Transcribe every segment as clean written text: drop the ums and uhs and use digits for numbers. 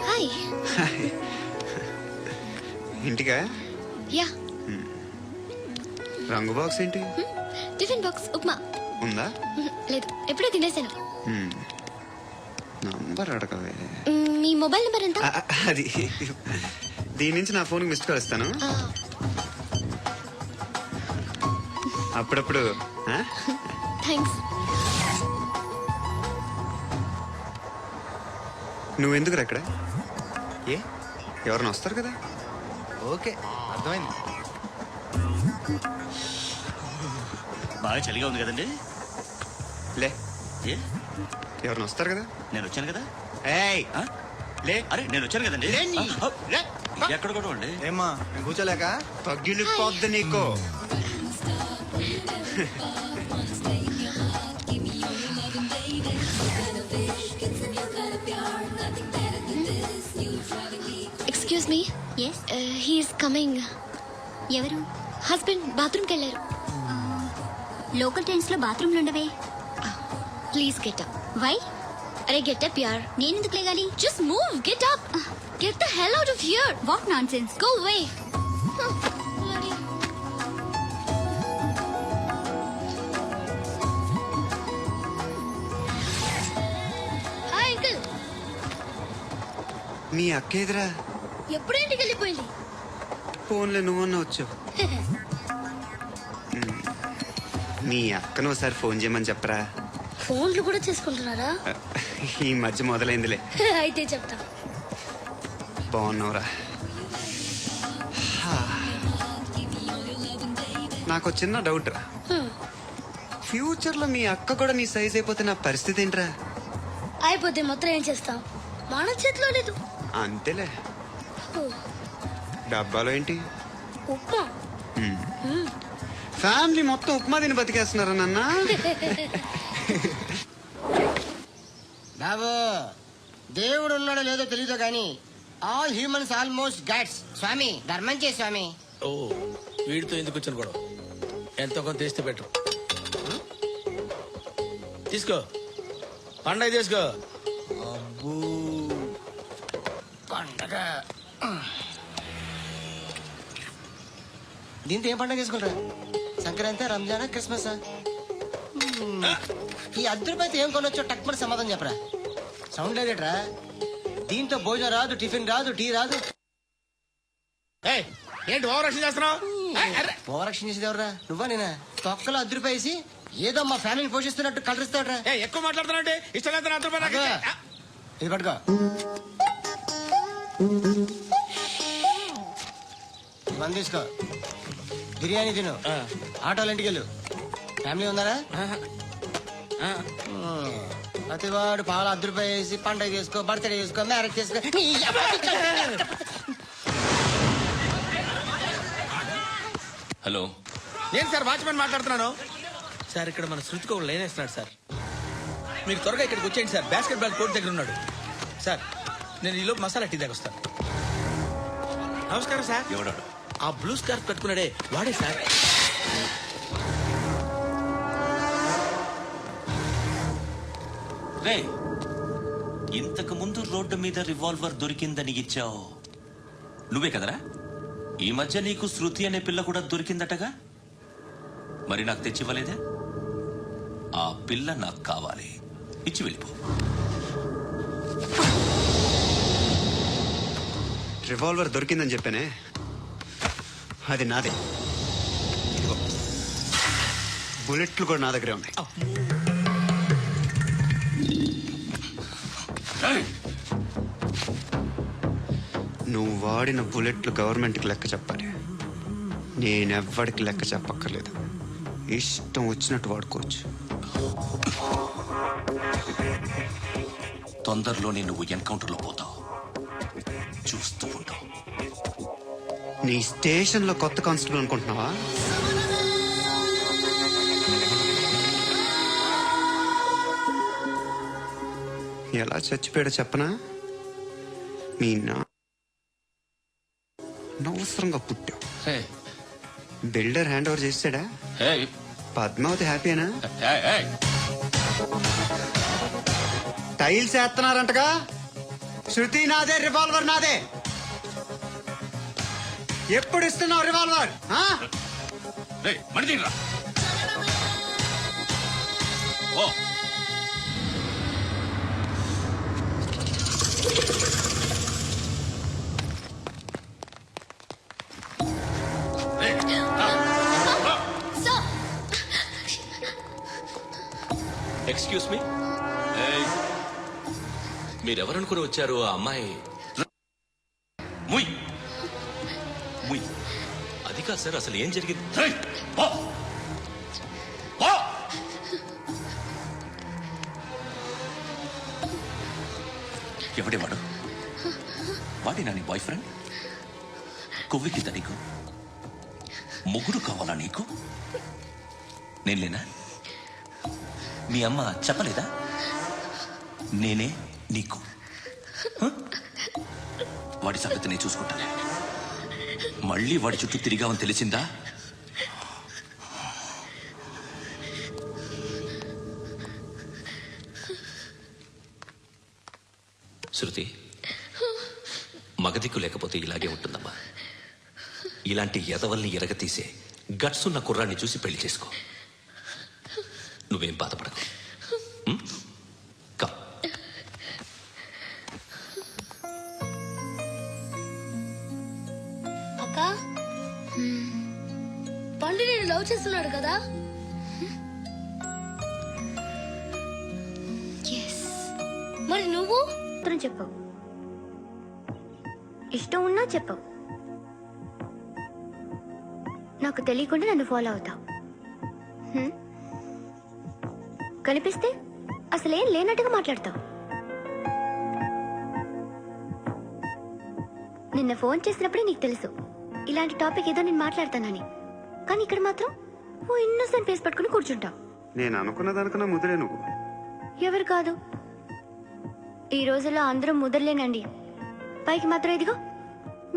Hi. ఇంటికా? Yeah. రంగు box ఏంటి? టిఫిన్ బాక్స్ ఉప్మా ఉందా? లేదు, ఎప్పుడో తినేసాను. నంబర్ అడగవే. మీ మొబైల్ నెంబర్ ఎంత? అది దీని నుంచి నా ఫోన్కి మిస్డ్ కాల్ ఇస్తాను. అప్పుడప్పుడు. థ్యాంక్స్. నువ్వెందుకు ఇక్కడ? ఏ ఎవరైనా వస్తారు కదా? ఓకే, అర్థమైంది. బాగా చలిగా ఉంది కదండి. లే, ఏ ఎవరైనా వస్తారు కదా? నేను వచ్చాను కదా. ఏయ్ లే. అరే నేను వచ్చాను కదండి. ఎక్కడ కూడా అండి. ఏమ్మా నేను కూర్చోలేక? తగ్గిలిపోద్ది నీకు. Excuse me. Yes, he is coming. ఎవరు? హస్బెండ్ బాత్రూమ్కి వెళ్ళారు. లోకల్ ట్రైన్స్ లో బాత్రూమ్లు ఉండవే. Please get up. వై? అరే గెట్ అప్ యార్. నేను ఎందుకు లేగాలి? Just move, get up. Get the hell out of here. What nonsense. Go away. Hi uncle. మీ అక్క ఎదురా? ఎప్పుడు ఇంటికి వెళ్ళిపోయింది? ఫోన్లో నువ్వన్నా వచ్చావు. మీ అక్కను ఒకసారి ఫోన్ చేయమని చెప్పరా. ఫోన్లు కూడా చేసుకుంటున్నారా? ఈ మధ్య మొదలైందిలే. అయితే చెప్తా. బాగున్నావురా? నాకు చిన్న డౌట్ రా. ఫ్యూచర్ లో మీ అక్క కూడా నీ సైజ్ అయిపోతే నా పరిస్థితి ఏంట్రా? అయిపోతే మొత్తం ఏం చేస్తాం? మన చేతిలో లేదు. అంతేలే. డబ్బాలో ఏంటి? ఉప్మా. ఫ్యామిలీ మొత్తం ఉప్మా తిని బతికేస్తున్నారా నాన్న? బాబు, దేవుడు ఉన్నాడో లేదో తెలీదు కానీ ఆల్ హ్యూమన్స్ ఆల్మోస్ట్ గాడ్స్. స్వామి ధర్మం చే స్వామి. ఓ వీడితో ఎందుకు వచ్చాను కూడా? ఎంతో కొంత తీస్తే పెట్టు. తీసుకో, పండగ తీసుకో. అబ్బూ పండగ. దీంతో ఏం పండగ చేసుకుంటారా? సంక్రాంతి, రంజానా, క్రిస్మస్? ఈ అద్దరిపైతే ఏం కొనొచ్చో టక్మని సమాధానం చెప్పరా. సౌండ్ లేదేట్రా? దీంతో భోజనం రాదు, టిఫిన్ రాదు, టీ రాదు. ఏంటి ఓవర్ రక్షణ చేస్తున్నావు? ఓవరాక్షన్ చేసేది ఎవరా? నువ్వా నేనా? తొక్కలో అద్దరిపేసి ఏదో మా ఫ్యామిలీని పోషిస్తున్నట్టు కలరిస్తాడ్రా. ఎక్కువ మాట్లాడుతున్నావు. ఇష్టం ఇది పట్టుకో. మంది తీసుకో, బిర్యానీ తిను, ఆటోలు ఇంటికి వెళ్ళు. ఫ్యామిలీ ఉందారా? ప్రతివాడు పాలు ₹10 వేసి పండగ చేసుకో, బర్త్డే చేసుకో, మ్యారేజ్ చేసుకో. హలో, నేను సార్ వాచ్మెన్ మాట్లాడుతున్నాను. సార్ ఇక్కడ మన శృతికి ఒక లైన్ వేస్తున్నాడు సార్. మీరు త్వరగా ఇక్కడికి వచ్చేయండి సార్. బాస్కెట్ బాల్ కోర్ట్ దగ్గర ఉన్నాడు సార్. నేను ఈలోపు మసాలా టీ దగ్గర వస్తాను. నమస్కారం సార్. ఎవడాడు? ఆ బ్లూ స్కార్ఫ్ కట్టుకున్నాడే వాడే సార్. రే, ఇంతకు ముందు రోడ్డు మీద రివాల్వర్ దొరికిందని ఇచ్చావు నువ్వే కదరా? ఈ మధ్య నీకు శృతి అనే పిల్ల కూడా దొరికిందటగా? మరి నాకు తెచ్చివ్వలేదే? ఆ పిల్ల నాకు కావాలి, ఇచ్చి వెళ్ళిపో. రివాల్వర్ దొరికిందని చెప్పానే, అది నాదే. బుల్లెట్లు కూడా నా దగ్గరే ఉన్నాయి. నువ్వు వాడిన బుల్లెట్లు గవర్నమెంట్కి లెక్క చెప్పాలి. నేనెవ్వడికి లెక్క చెప్పక్కర్లేదు. ఇష్టం వచ్చినట్టు వాడుకోవచ్చు. తొందరలోనే నువ్వు ఎన్కౌంటర్లో పోతావు, చూస్తూ ఉంటావు. నీ స్టేషన్లో కొత్త కానిస్టేబుల్ అనుకుంటున్నావా? ఎలా చచ్చిపోయాడో చెప్పనా? మీ అనవసరంగా పుట్టావు. బిల్డర్ హ్యాండ్ ఓవర్ చేసాడా? పద్మావతి హ్యాపీనా? టైల్స్ వేస్తున్నారంటగా. శృతి నాదే, రివాల్వర్ నాదే. ఎప్పుడు ఇస్తున్నావు రివాల్వర్? ఆ? ఓ ఎక్స్క్యూజ్ మీ, మీరెవరనుకుని వచ్చారు? ఆ అమ్మాయి ముయ్ ముయ్ అది కాదు సార్, అసలు ఏం జరిగింది? ఏయ్, పో. పో. ఎవడే వాడు? వాడేనా నీ బాయ్ ఫ్రెండ్? కొవ్వికిత నీకు ముగ్గురు కావాలా నీకు? నేను లేనా? మీ అమ్మ చెప్పలేదా నేనే నీకు? హ? వాడి సంగతి నేను చూసుకుంటాను. మళ్ళీ వాడి చుట్టూ తిరిగావని తెలిసిందా? శృతి, మగదిక్కు లేకపోతే ఇలాగే ఉంటుందమ్మా. ఇలాంటి ఎదవల్ని ఎరగతీసే గట్స్ ఉన్న కుర్రాన్ని చూసి పెళ్లి చేసుకో. నువ్వేం బాధపడకు. కమ్. అక్క, పండు నేను లవ్ చేస్తున్నాడు కదా? మరి నువ్వు ఉత్తరం చెప్పవు, ఇష్టం ఉన్నా చెప్పవు. నాకు తెలియకుండా నన్ను ఫాలో అవుతావు. కనిపిస్తే అసలేం లేనట్టుగా మాట్లాడతావు. నిన్న ఫోన్ చేసినప్పుడే నీకు తెలుసు ఇలాంటి టాపిక్ ఏదో నేను మాట్లాడతానని. కానీ ఇక్కడ మాత్రం ఓ ఇన్నోసెంట్ ఫేస్ పట్టుకుని కూర్చుంటావు. నేను అనుకున్నదనుకున్న ముదిరే నువ్వు. ఎవరు కాదు, ఈ రోజుల్లో అందరూ ముదరలేనండి. పైకి మాత్రం ఇదిగో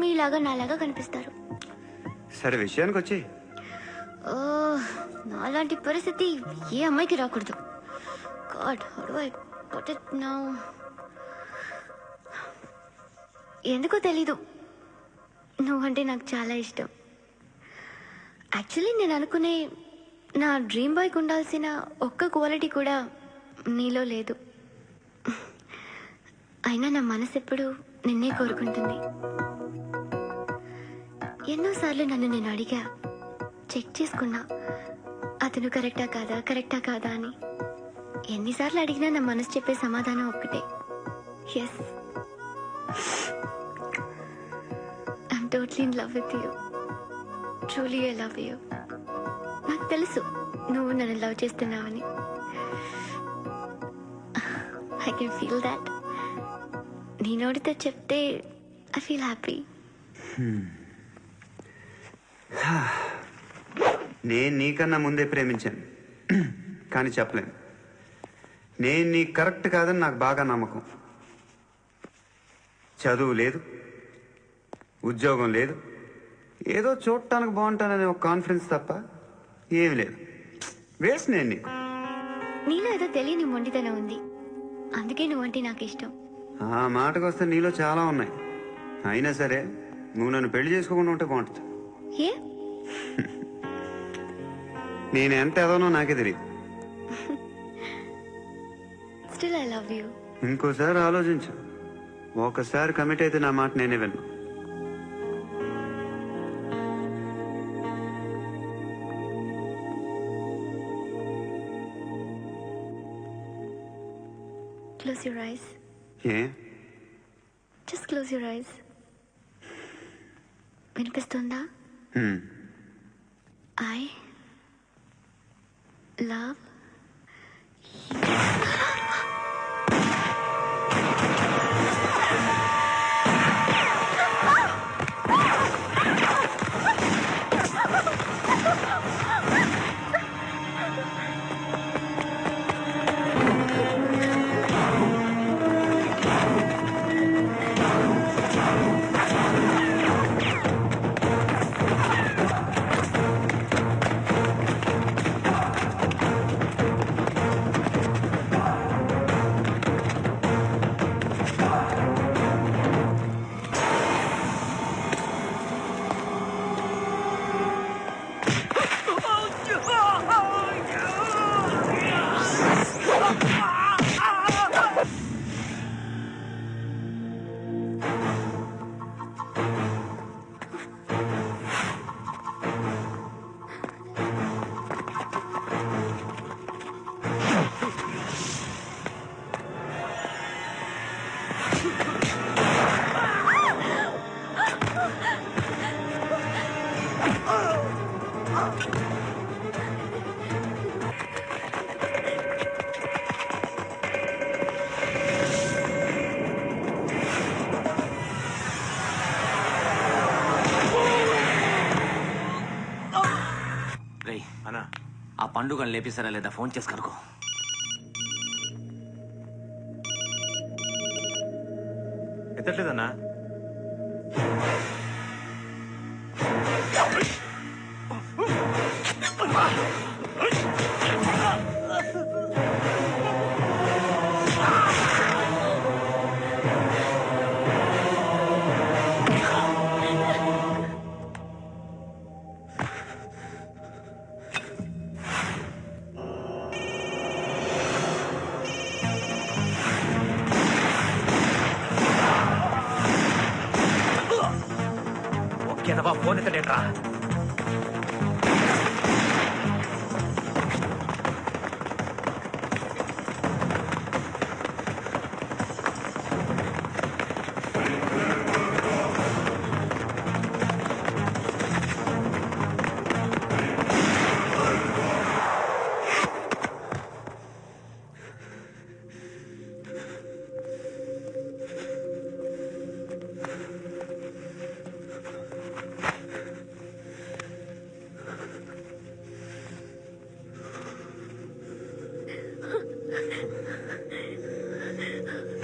మీలాగా నాలాగా కనిపిస్తారు. సరే విషయానికి వచ్చి. ఓ, నాలాంటి పరిస్థితి ఏ అమ్మాయికి రాకూడదు. God, how do I put it now? ఎందుకో తెలీదు, నువ్వంటే నాకు చాలా ఇష్టం. యాక్చువల్లీ నేను అనుకునే నా డ్రీమ్ బాయ్కి ఉండాల్సిన ఒక్క క్వాలిటీ కూడా నీలో లేదు. అయినా నా మనసు ఎప్పుడు నిన్నే కోరుకుంటుంది. ఎన్నోసార్లు నన్ను నేను అడిగా, చెక్ చేసుకున్నా అతను కరెక్టా కాదా అని. ఎన్నిసార్లు అడిగినా నా మనసు చెప్పే సమాధానం ఒక్కటే, yes, I'm totally in love with you. Truly I love you. నాకు తెలుసు నువ్వు నన్ను లవ్ చేస్తున్నావని. I can feel that. నీ నోటితో చెప్తే ఐ ఫీల్ హ్యాపీ. నేను నీకన్నా ముందే ప్రేమించాను, కానీ చెప్పలేను. నేను నీకు కరెక్ట్ కాదని నాకు బాగా నమ్మకం. చదువు లేదు, ఉద్యోగం లేదు, ఏదో చూడటానికి బాగుంటాననే ఒక కాన్ఫిడెన్స్ తప్ప ఏమీ లేదు. వేస్ట్ నేను నీకు. నీలో ఏదో తెలియని మొండితనం ఉంది, అందుకే నువ్వంటే నాకు ఇష్టం. ఆ మాటకు వస్తే నీలో చాలా ఉన్నాయి. అయినా సరే నువ్వు నన్ను పెళ్లి చేసుకోకుండా ఉంటే బాగుంటుంది. ఏ? నేను ఎంత ఎదవనో నాకే తెలియదు. Still I love you. ఇంకోసారి ఆలోచించు. ఒకసారి కమిట్ అయితే నా మాట నేనే విన్నా. Close your eyes. A? Just close your eyes. వినిపిస్తుందా? I love రేయ్ అన్నా ఆ పండుగను లేపిస్తారా లేదా ఫోన్ చేసి కనుకో. ఎత్తట్లేదన్నా. ఓకేనవా ఫోన్ ఎత్తడేట్రా.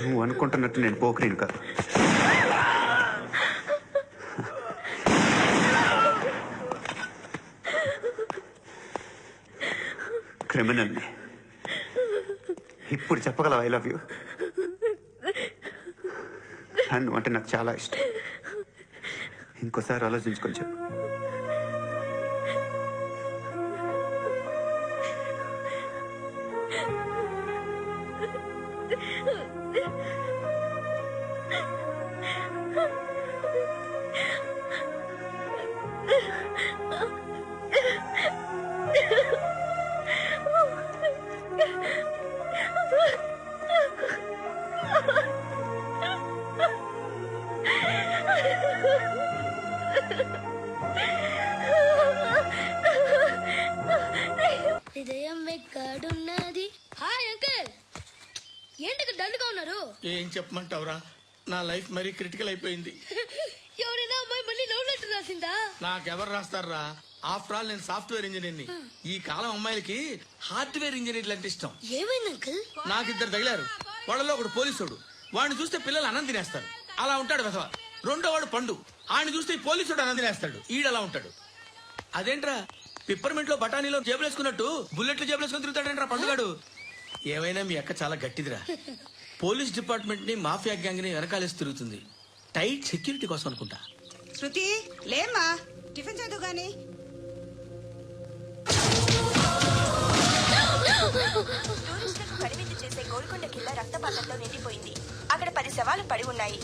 నువ్వు అనుకుంటున్నట్టు నేను పోకరీని కాదు. క్రిమినల్ని. ఇప్పుడు చెప్పగలవు ఐ లవ్ యూ. నువ్వు అంటే నాకు చాలా ఇష్టం. ఇంకోసారి ఆలోచించుకొని చెప్పు. హృదయం ఎక్కడున్నది? హాయ్ అంకుల్, ఏంటి డల్గా ఉన్నారు? ఏం చెప్పమంటావురా, నా లైఫ్ మరీ క్రిటికల్ అయిపోయింది. ఎవరైనా అమ్మాయి మళ్ళీ లవ్ లెటర్ రాసిందా? నాకెవరు రాస్తారా? ఆఫ్టర్ ఆల్ నేను సాఫ్ట్వేర్ ఇంజనీర్ని. ఈ కాలం అమ్మాయిలకి హార్డ్వేర్ ఇంజనీర్లు అంటే ఇష్టం. ఏమైంది అంకుల్? నాకు ఇద్దరు తగిలారు. వాళ్ళలో ఒకడు పోలీసుడు. వాడిని చూస్తే పిల్లలు అన్నం తినేస్తారు, అలా ఉంటాడు వెధవ. రెండో వాడు పండు. ఆయన చూస్తే ఈ పోలీసుడు అన్నం తినేస్తాడు, ఈడలా ఉంటాడు. అదేంట్రా పిప్పర్మెంట్ లో బఠానీలో జేబులేసుకున్నట్టు బుల్లెట్లు జేబులేసుకుని తిరుగుతాడేంట్రా పండుగాడు. ఏమైనా మీ అక్క చాలా గట్టిదిరా. పోలీస్ డిపార్ట్మెంట్ ని మాఫియా గ్యాంగ్ ని వెనకాలేసి తిరుగుతుంది. టైట్ సెక్యూరిటీ కోసం అనుకుంటా. శృతి లేమ్మా, టిఫిన్ చదువు గాని. టూరిస్టులకు కనువిందు చేసే గోల్కొండ కిల్లా రక్తపాతంతో నిండిపోయింది. అక్కడ 10 శవాలు పడి ఉన్నాయి.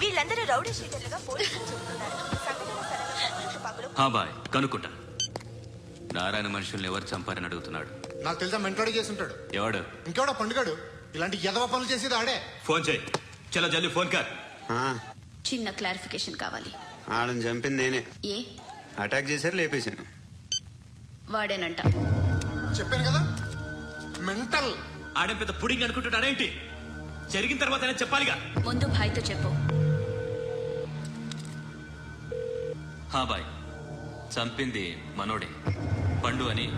వీళ్ళందరూ రౌడీ షీటర్లుగా పోలీసులు చెబుతున్నారు. సంఘటన స్థలంలో పగులు. బాయ్ కనుక్కుంటా. నారాయణ మనుషుల్ని ఎవరు చంపారని అడుగుతున్నాడు. నాకు తెలుసా మెంటోడి చేసి ఉంటాడు. ఎవడు? ఇంకెవడా పండుగాడు. ఇలాంటి ఎదవ పనులు చేసేది ఆడే. ఫోన్ చేయి. చలో జల్దీ ఫోన్ కర్. చిన్న క్లారిఫికేషన్ కావాలి. ఆడని చంపింది నేనే. ఏ అటాక్ చేశారు, లేపేశాను. వాడేనంట. చెప్పాను కదా మెంటల్. ఆడే పెద్ద పుడింగ్ అనుకుంటున్నాడేంటి? జరిగిన తర్వాత చెప్పాలిగా. ముందు భాయ్తో చెప్పు. బాయ్ చంపింది మనోడే, పండు అని